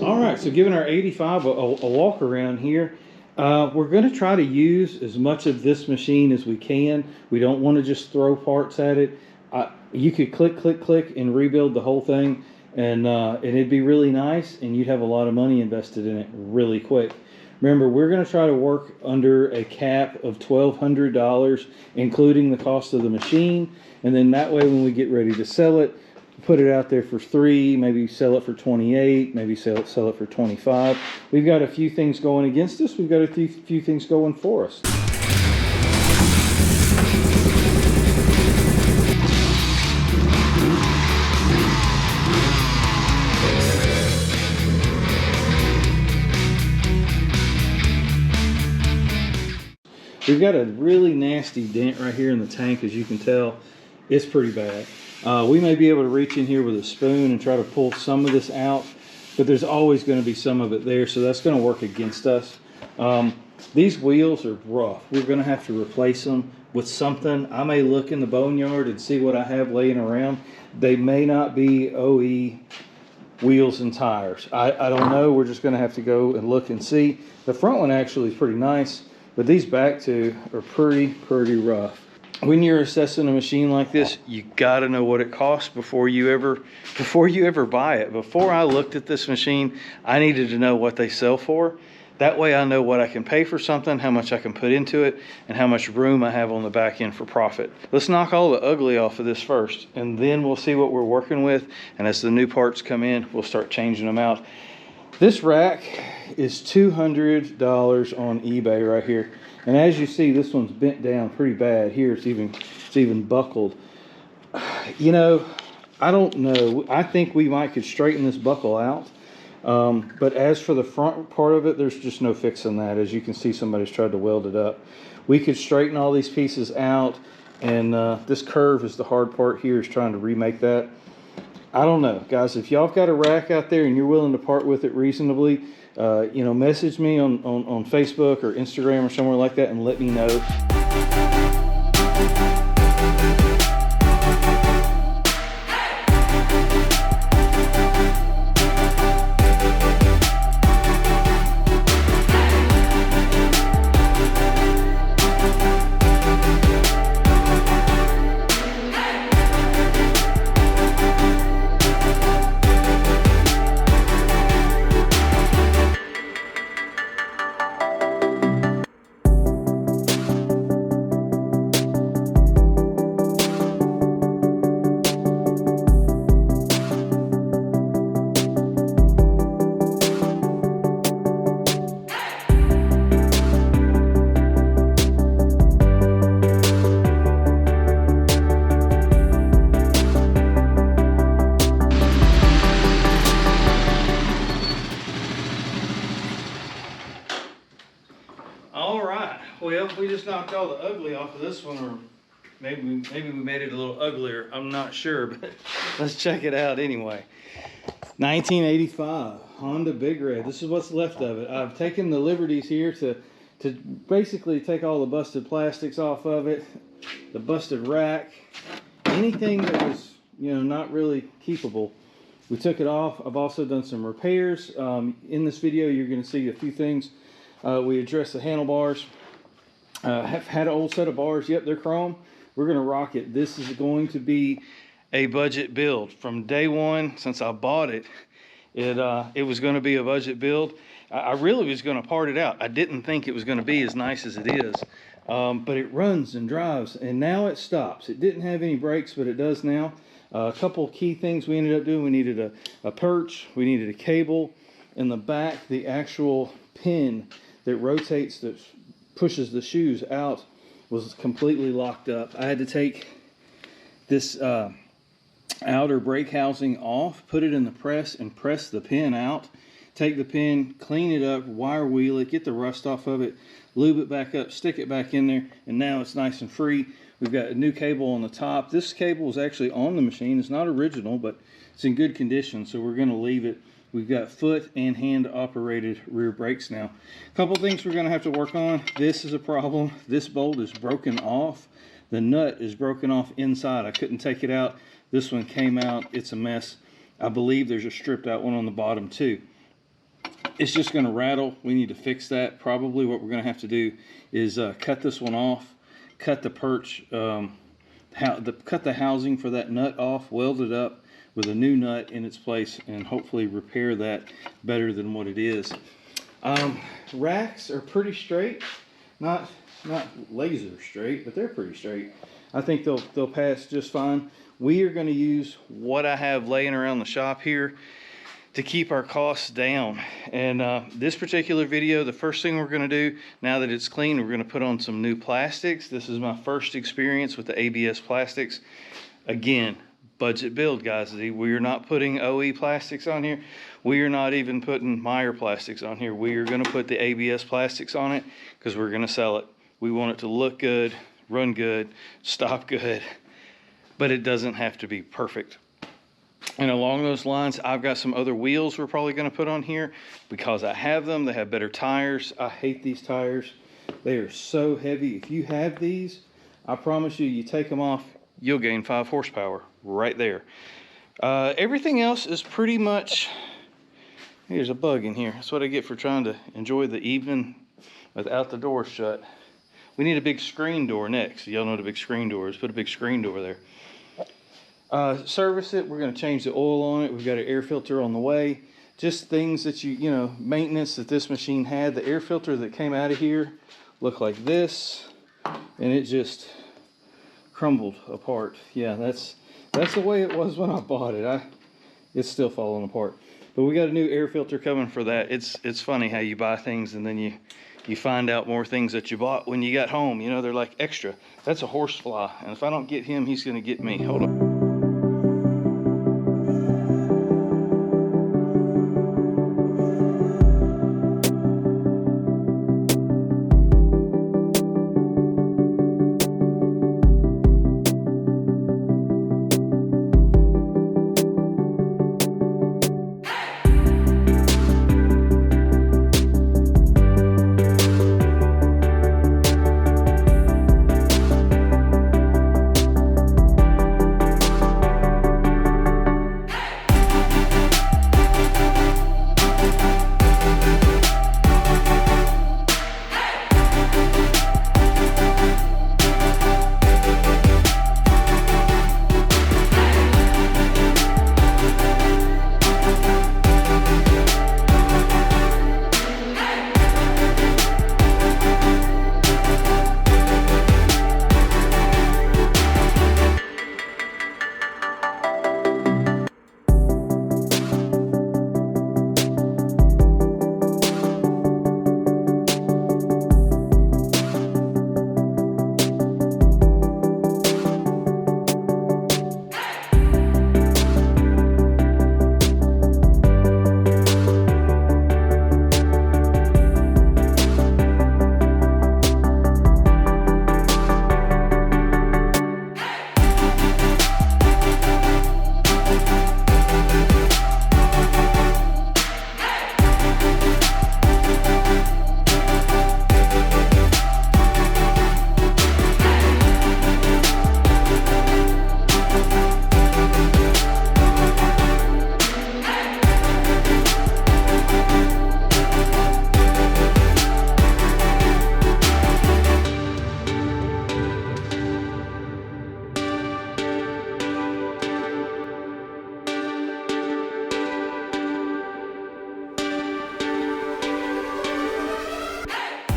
All right, so giving our 85 a walk around here, we're going to try to use as much of this machine as we can. We don't want to just throw parts at it. You could click, click, click and rebuild the whole thing, and it'd be really nice, and you'd have a lot of money invested in it really quick. Remember, we're going to try to work under a cap of $1,200, including the cost of the machine, and then that way when we get ready to sell it, put it out there for $3, maybe sell it for $28, maybe sell it for $25. We've got a few things going against us. We've got a few things going for us. We've got a really nasty dent right here in the tank, as you can tell. It's pretty bad. We may be able to reach in here with a spoon and try to pull some of this out, but there's always going to be some of it there, so that's going to work against us. These wheels are rough. We're going to have to replace them with something. I may look in the boneyard and see what I have laying around. They may not be OE wheels and tires. I don't know. We're just going to have to go and look and see. The front one actually is pretty nice, but these back two are pretty rough. When you're assessing a machine like this, you got to know what it costs before you ever buy it. Before I looked at this machine, I needed to know what they sell for. That way I know what I can pay for something, how much I can put into it, and how much room I have on the back end for profit. Let's knock all the ugly off of this first, and then we'll see what we're working with. And as the new parts come in, we'll start changing them out. This rack is $200 on eBay right here. And as you see, this one's bent down pretty bad. Here it's even buckled. You know, I don't know. I think we could straighten this buckle out. But as for the front part of it, there's just no fixing that. As you can see, somebody's tried to weld it up. We could straighten all these pieces out, and this curve is the hard part here, is trying to remake that. I don't know, guys. If y'all got a rack out there and you're willing to part with it reasonably, you know, message me on Facebook or Instagram or somewhere like that and let me know. Well, we just knocked all the ugly off of this one, or maybe we made it a little uglier. I'm not sure, but let's check it out anyway. 1985 Honda Big Red. This is what's left of it. I've taken the liberties here to basically take all the busted plastics off of it, the busted rack, anything that was, you know, not really keepable. We took it off. I've also done some repairs. In this video, you're going to see a few things. We addressed the handlebars. Have had an old set of bars. Yep, they're chrome. We're going to rock it. This is going to be a budget build. From day one, since I bought it, it was going to be a budget build. I really was going to part it out. I didn't think it was going to be as nice as it is. But it runs and drives, and now it stops. It didn't have any brakes, but it does now. A couple key things we ended up doing. We needed a perch. We needed a cable. In the back, the actual pin that rotates, that pushes the shoes out, was completely locked up. I had to take this outer brake housing off, put it in the press, and press the pin out. Take the pin, clean it up, wire wheel it, get the rust off of it, lube it back up, stick it back in there, and now it's nice and free. We've got a new cable on the top. This cable is actually on the machine. It's not original, but it's in good condition, so we're going to leave it. We've got foot and hand operated rear brakes now. A couple things we're going to have to work on. This is a problem. This bolt is broken off. The nut is broken off inside. I couldn't take it out. This one came out. It's a mess. I believe there's a stripped out one on the bottom too. it's just going to rattle. We need to fix that. Probably what we're going to have to do is cut this one off, cut the perch, cut the housing for that nut off, weld it up with a new nut in its place, and hopefully repair that better than what it is. Racks are pretty straight, not laser straight, but they're pretty straight. I think they'll pass just fine. We are going to use what I have laying around the shop here to keep our costs down. And this particular video, the first thing we're going to do now that it's clean, we're going to put on some new plastics. This is my first experience with the ABS plastics. Again, budget build, guys. We are not putting OE plastics on here. We are not even putting Meyer plastics on here. We are going to put the ABS plastics on it because we're going to sell it. We want it to look good, run good, stop good, but it doesn't have to be perfect. And along those lines, I've got some other wheels we're probably going to put on here because I have them. They have better tires. I hate these tires. They are so heavy. If you have these, I promise you, you take them off, you'll gain 5 horsepower right there. Everything else is pretty much... Here's a bug in here. That's what I get for trying to enjoy the evening without the door shut. We need a big screen door next. Y'all know what a big screen door is. Put a big screen door there. Service it. We're going to change the oil on it. We've got an air filter on the way. Just things that you know, maintenance that this machine had. The air filter that came out of here looked like this, and it just crumbled apart. Yeah, that's the way it was when I bought it. It's still falling apart. But we got a new air filter coming for that. It's funny how you buy things and then you find out more things that you bought when you got home. You know, they're like extra. That's a horsefly, and if I don't get him, he's going to get me. Hold on.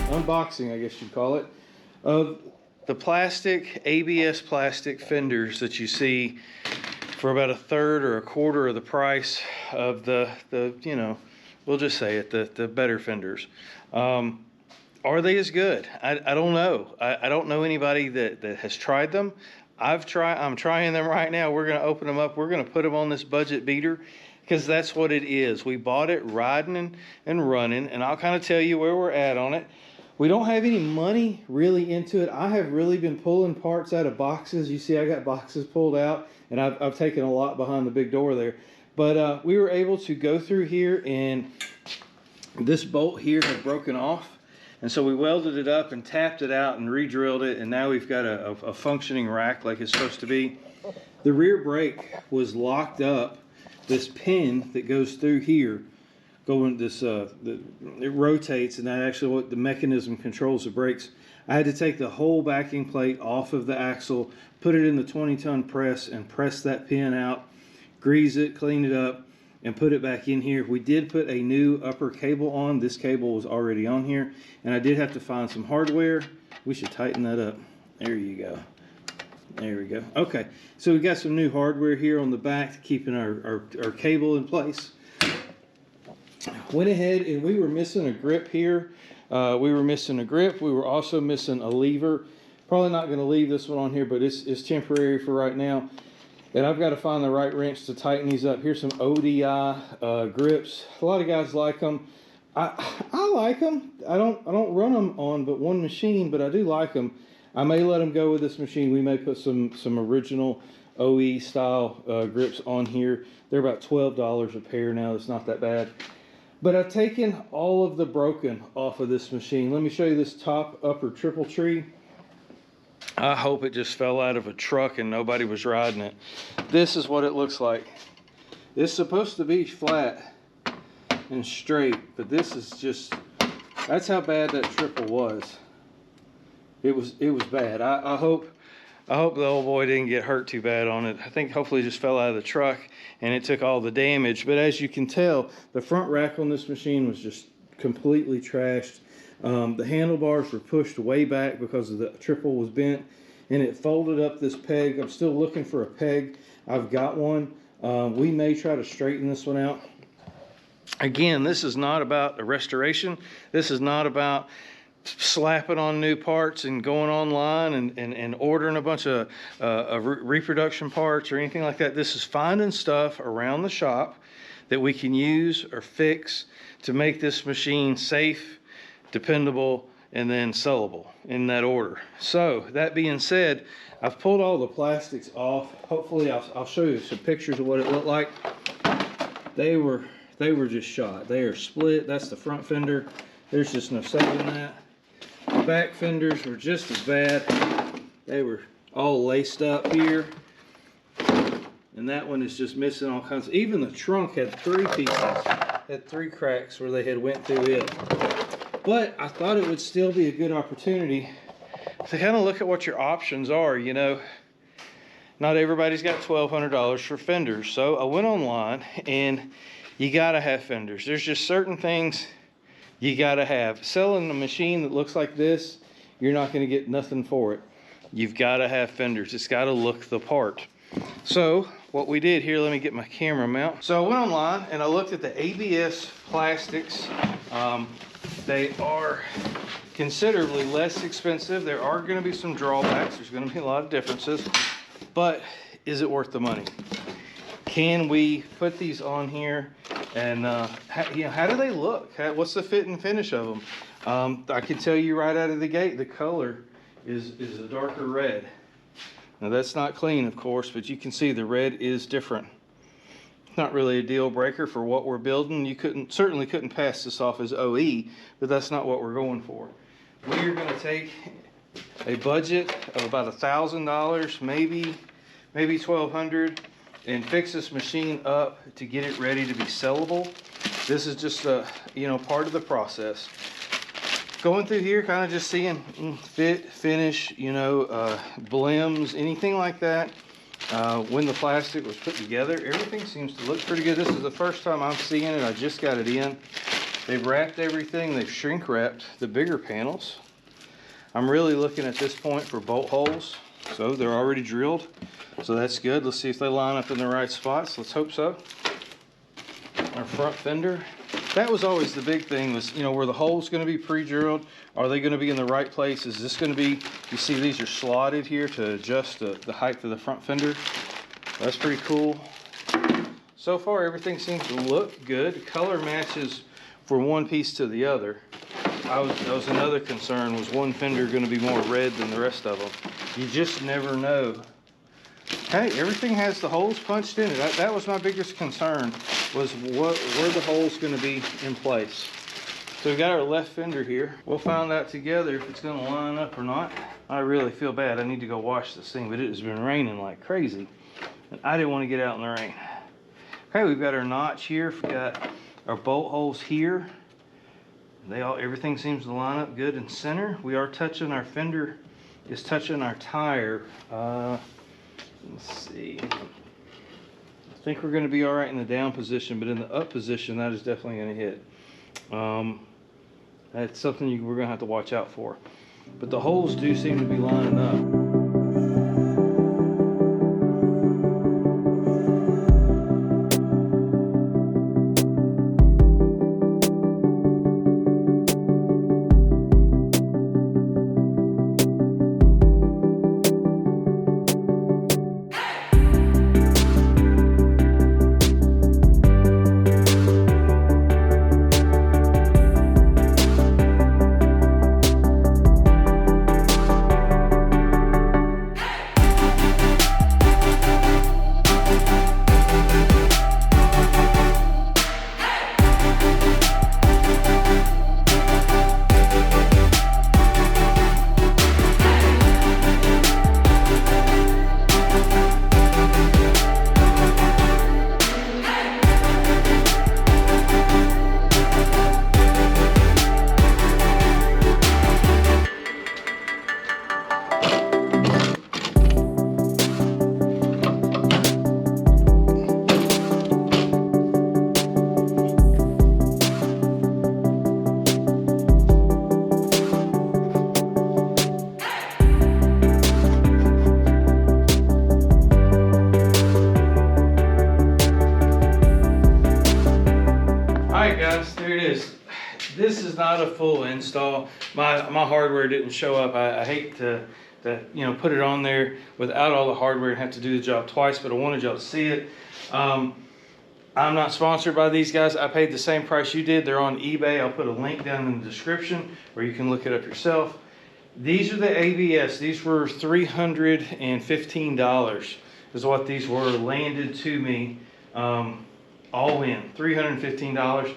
Unboxing, I guess you'd call it, of the plastic, ABS plastic fenders that you see for about 1/3 or 1/4 of the price of the you know, we'll just say it, the better fenders. Are they as good? I don't know. I don't know anybody that has tried them. I'm trying them right now. We're going to open them up. We're going to put them on this budget beater because that's what it is. We bought it riding and running, and I'll kind of tell you where we're at on it. We don't have any money really into it. I have really been pulling parts out of boxes. You see I got boxes pulled out, and I've taken a lot behind the big door there. But we were able to go through here, and this bolt here had broken off. And so we welded it up and tapped it out and re-drilled it, and now we've got a functioning rack like it's supposed to be. The rear brake was locked up. This pin that goes through here going this it rotates, and that actually what the mechanism controls the brakes. I had to take the whole backing plate off of the axle, put it in the 20-ton press, and press that pin out, grease it, clean it up, and put it back in here. We did put a new upper cable on. This cable was already on here, and I did have to find some hardware. We should tighten that up. There you go. There we go. Okay, so we got some new hardware here on the back, keeping our cable in place. Went ahead and we were missing a grip here. We were missing a grip. We were also missing a lever. Probably not going to leave this one on here, but it's temporary for right now. And I've got to find the right wrench to tighten these up. Here's some ODI grips. A lot of guys like them. I like them. I don't run them on but one machine, but I do like them. I may let them go with this machine. We may put some original OE style grips on here. They're about $12 a pair now. It's not that bad. But I've taken all of the broken off of this machine. Let me show you this top upper triple tree. I hope it just fell out of a truck and nobody was riding it. This is what it looks like. It's supposed to be flat and straight, but this is just, that's how bad that triple was. It was bad. I hope the old boy didn't get hurt too bad on it. I think hopefully it just fell out of the truck and it took all the damage. But as you can tell, the front rack on this machine was just completely trashed. The handlebars were pushed way back because of the triple was bent, and it folded up this peg. I'm still looking for a peg. I've got one. We may try to straighten this one out. Again, this is not about a restoration. This is not about slapping on new parts and going online and ordering a bunch of reproduction parts or anything like that. This is finding stuff around the shop that we can use or fix to make this machine safe, dependable, and then sellable in that order. So that being said, I've pulled all the plastics off. Hopefully I'll show you some pictures of what it looked like. They were just shot. They are split. That's the front fender. There's just no saving that. The back fenders were just as bad. They were all laced up here. And that one is just missing all kinds. Even the trunk had 3 pieces. Had 3 cracks where they had went through it. But I thought it would still be a good opportunity to kind of look at what your options are. You know, not everybody's got $1,200 for fenders. So I went online, and you gotta have fenders. There's just certain things you gotta have. Selling a machine that looks like this, you're not gonna get nothing for it. You've gotta have fenders. It's gotta look the part. So what we did here, let me get my camera mount. So I went online and I looked at the ABS plastics. They are considerably less expensive. There are gonna be some drawbacks. There's gonna be a lot of differences, but is it worth the money? Can we put these on here? And how do they look? What's the fit and finish of them? I can tell you right out of the gate, the color is a darker red. Now that's not clean, of course, but you can see the red is different. Not really a deal breaker for what we're building. You certainly couldn't pass this off as OE, but that's not what we're going for. We're going to take a budget of about $1,000, maybe $1,200. And fix this machine up to get it ready to be sellable. This is just part of the process. Going through here, kind of just seeing fit, finish, blims, anything like that. When the plastic was put together, everything seems to look pretty good. This is the first time I'm seeing it. I just got it in. They've wrapped everything. They've shrink wrapped the bigger panels. I'm really looking at this point for bolt holes. So they're already drilled. So that's good. Let's see if they line up in the right spots. Let's hope so. Our front fender. That was always the big thing, was, were the holes going to be pre-drilled? Are they going to be in the right place? Is this going to be, you see these are slotted here to adjust the height of the front fender. That's pretty cool. So far, everything seems to look good. Color matches from one piece to the other. That was another concern, was one fender going to be more red than the rest of them? You just never know. Hey, everything has the holes punched in it. That was my biggest concern, was where the holes going to be in place. So we got our left fender here. We'll find out together if it's going to line up or not. I really feel bad. I need to go wash this thing, but it has been raining like crazy, and I didn't want to get out in the rain. Okay, we've got our notch here. We've got our bolt holes here. Everything seems to line up good in center. We are touching our fender, is touching our tire. Let's see. I think we're going to be all right in the down position, but in the up position, that is definitely going to hit. That's something we're going to have to watch out for. But the holes do seem to be lining up. This is not a full install. My hardware didn't show up. I hate to put it on there without all the hardware and have to do the job twice, but I wanted y'all to see it. I'm not sponsored by these guys. I paid the same price you did. They're on eBay. I'll put a link down in the description where you can look it up yourself. These are the ABS. These were $315 is what these were landed to me, all in, $315.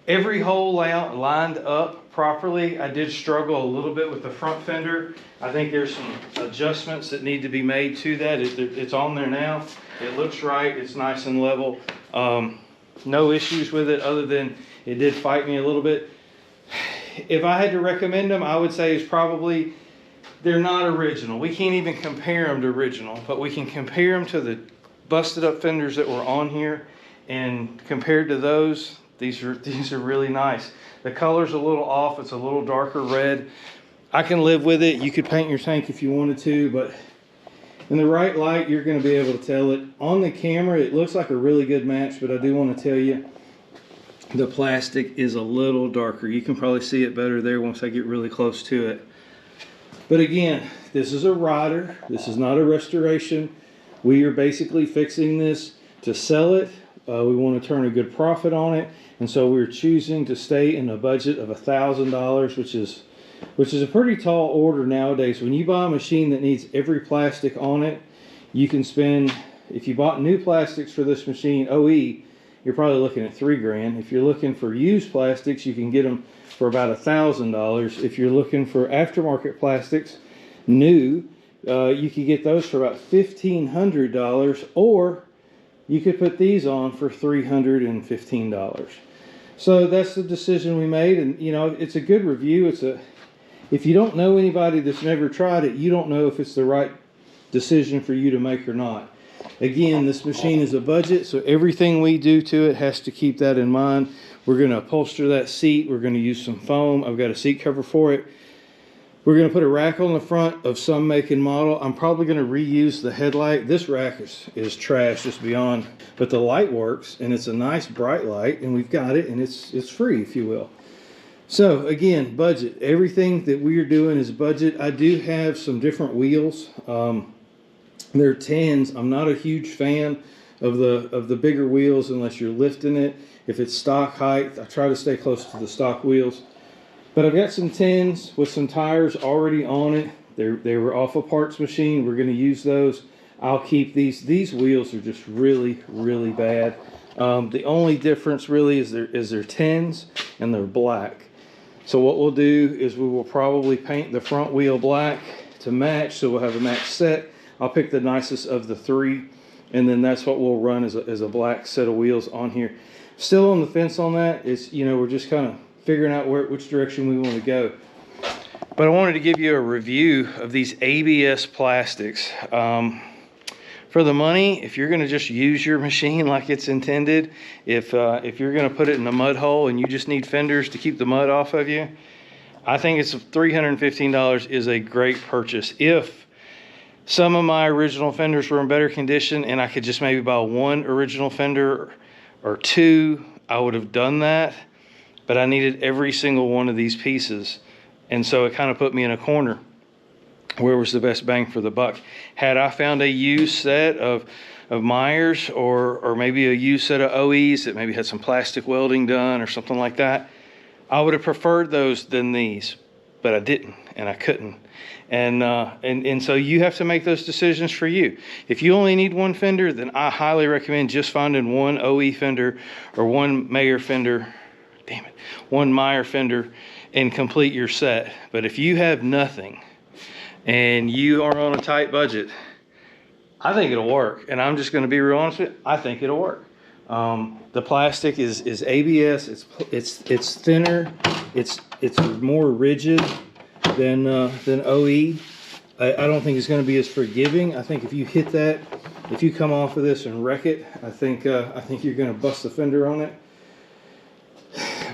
Every hole lined up properly. I did struggle a little bit with the front fender. I think there's some adjustments that need to be made to that. It's on there now. It looks right. It's nice and level. No issues with it other than it did fight me a little bit. If I had to recommend them, I would say is probably, they're not original. We can't even compare them to original, but we can compare them to the busted up fenders that were on here, and compared to those, these are really nice. The color's a little off. It's a little darker red. I can live with it. You could paint your tank if you wanted to, but in the right light, you're going to be able to tell it. On the camera, it looks like a really good match, but I do want to tell you, the plastic is a little darker. You can probably see it better there once I get really close to it. But again, this is a rider. This is not a restoration. We are basically fixing this to sell it. We want to turn a good profit on it, and so we're choosing to stay in a budget of $1,000, which is a pretty tall order nowadays. When you buy a machine that needs every plastic on it, you can spend, if you bought new plastics for this machine, OE, you're probably looking at $3 grand. If you're looking for used plastics, you can get them for about $1,000. If you're looking for aftermarket plastics, new, you could get those for about $1,500, or you could put these on for $315. So that's the decision we made, and it's a good review. If you don't know anybody that's never tried it, you don't know if it's the right decision for you to make or not. Again, this machine is a budget, so everything we do to it has to keep that in mind. We're going to upholster that seat. We're going to use some foam. I've got a seat cover for it. We're going to put a rack on the front of some make and model. I'm probably going to reuse the headlight. This rack is trash, just beyond, but the light works, and it's a nice bright light, and we've got it, and it's free, if you will. So again, budget. Everything that we are doing is budget. I do have some different wheels. They're 10s. I'm not a huge fan of the bigger wheels unless you're lifting it. If it's stock height, I try to stay close to the stock wheels. But I've got some 10s with some tires already on it. They were off a parts machine. We're going to use those. I'll keep these. These wheels are just really, really bad. The only difference really is they're 10s and they're black. So what we'll do is we will probably paint the front wheel black to match, so we'll have a match set. I'll pick the nicest of the three. and then that's what we'll run as a black set of wheels on here. Still on the fence on that. It's, you know, we're just kind of figuring out which direction we want to go. But I wanted to give you a review of these ABS plastics. For the money, if you're going to just use your machine like it's intended, if you're going to put it in a mud hole and you just need fenders to keep the mud off of you, I think it's $315 is a great purchase. If some of my original fenders were in better condition and I could just maybe buy one original fender or two, I would have done that. But I needed every single one of these pieces. And so it kind of put me in a corner. Where was the best bang for the buck? Had I found a used set of Myers or maybe a used set of OEs that maybe had some plastic welding done or something like that, I would have preferred those than these, but I didn't and I couldn't. And so you have to make those decisions for you. If you only need one fender, then I highly recommend just finding one OE fender or one Meyer fender, one Meyer fender and complete your set. But if you have nothing, and you are on a tight budget, I think it'll work. And I'm just going to be real honest with you, I think it'll work. The plastic is ABS. It's thinner. It's more rigid than OE. I don't think it's going to be as forgiving. I think if you hit that, if you come off of this and wreck it, I think you're going to bust the fender on it.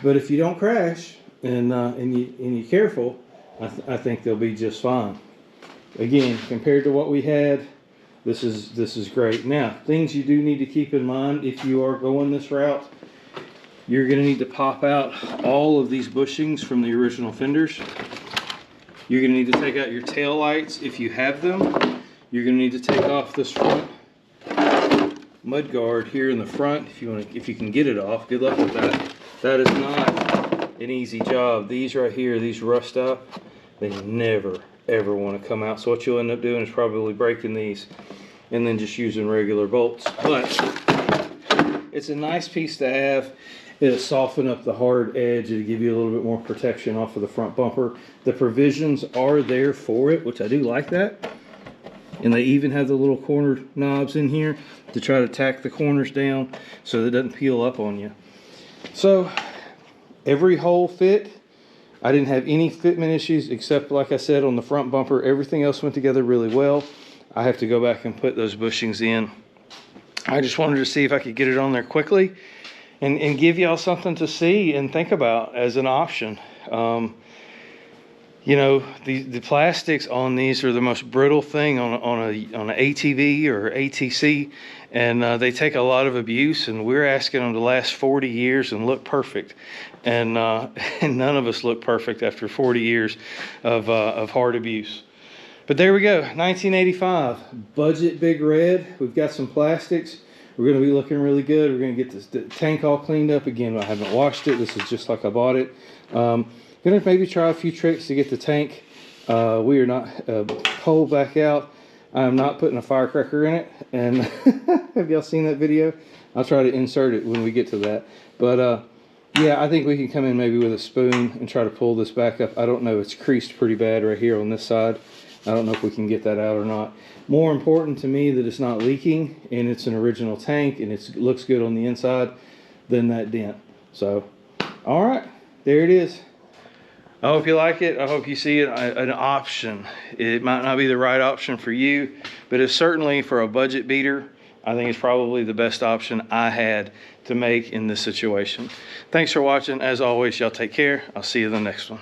But if you don't crash and you're careful, I think they'll be just fine. Again, compared to what we had, this is great. Now, things you do need to keep in mind if you are going this route, you're going to need to pop out all of these bushings from the original fenders. You're going to need to take out your tail lights if you have them. You're going to need to take off this front mud guard here in the front if you can get it off. Good luck with that. That is not an easy job. These right here, these rust up, they never ever want to come out. So what you'll end up doing is probably breaking these and then just using regular bolts. But it's a nice piece to have. It'll soften up the hard edge. It'll give you a little bit more protection off of the front bumper. The provisions are there for it, which I do like that. And they even have the little corner knobs in here to try to tack the corners down so that it doesn't peel up on you. So every hole fit. I didn't have any fitment issues except, like I said, on the front bumper. Everything else went together really well. I have to go back and put those bushings in. I just wanted to see if I could get it on there quickly and give y'all something to see and think about as an option. You know, the plastics on these are the most brittle thing on an ATV or ATC, and they take a lot of abuse, and we're asking them to last 40 years and look perfect. And none of us look perfect after 40 years of hard abuse. But there we go, 1985, budget Big Red. We've got some plastics. We're going to be looking really good. We're going to get the tank all cleaned up again. I haven't washed it. This is just like I bought it. Going to maybe try a few tricks to get the tank. We are not pulled back out. I'm not putting a firecracker in it. And have y'all seen that video? I'll try to insert it when we get to that. But yeah, I think we can come in maybe with a spoon and try to pull this back up. I don't know. It's creased pretty bad right here on this side. I don't know if we can get that out or not. More important to me that it's not leaking and it's an original tank and it looks good on the inside than that dent. So, all right, there it is. I hope you like it. I hope you see it an option. It might not be the right option for you, but it's certainly for a budget beater. I think it's probably the best option I had to make in this situation. Thanks for watching. As always, y'all take care. I'll see you in the next one.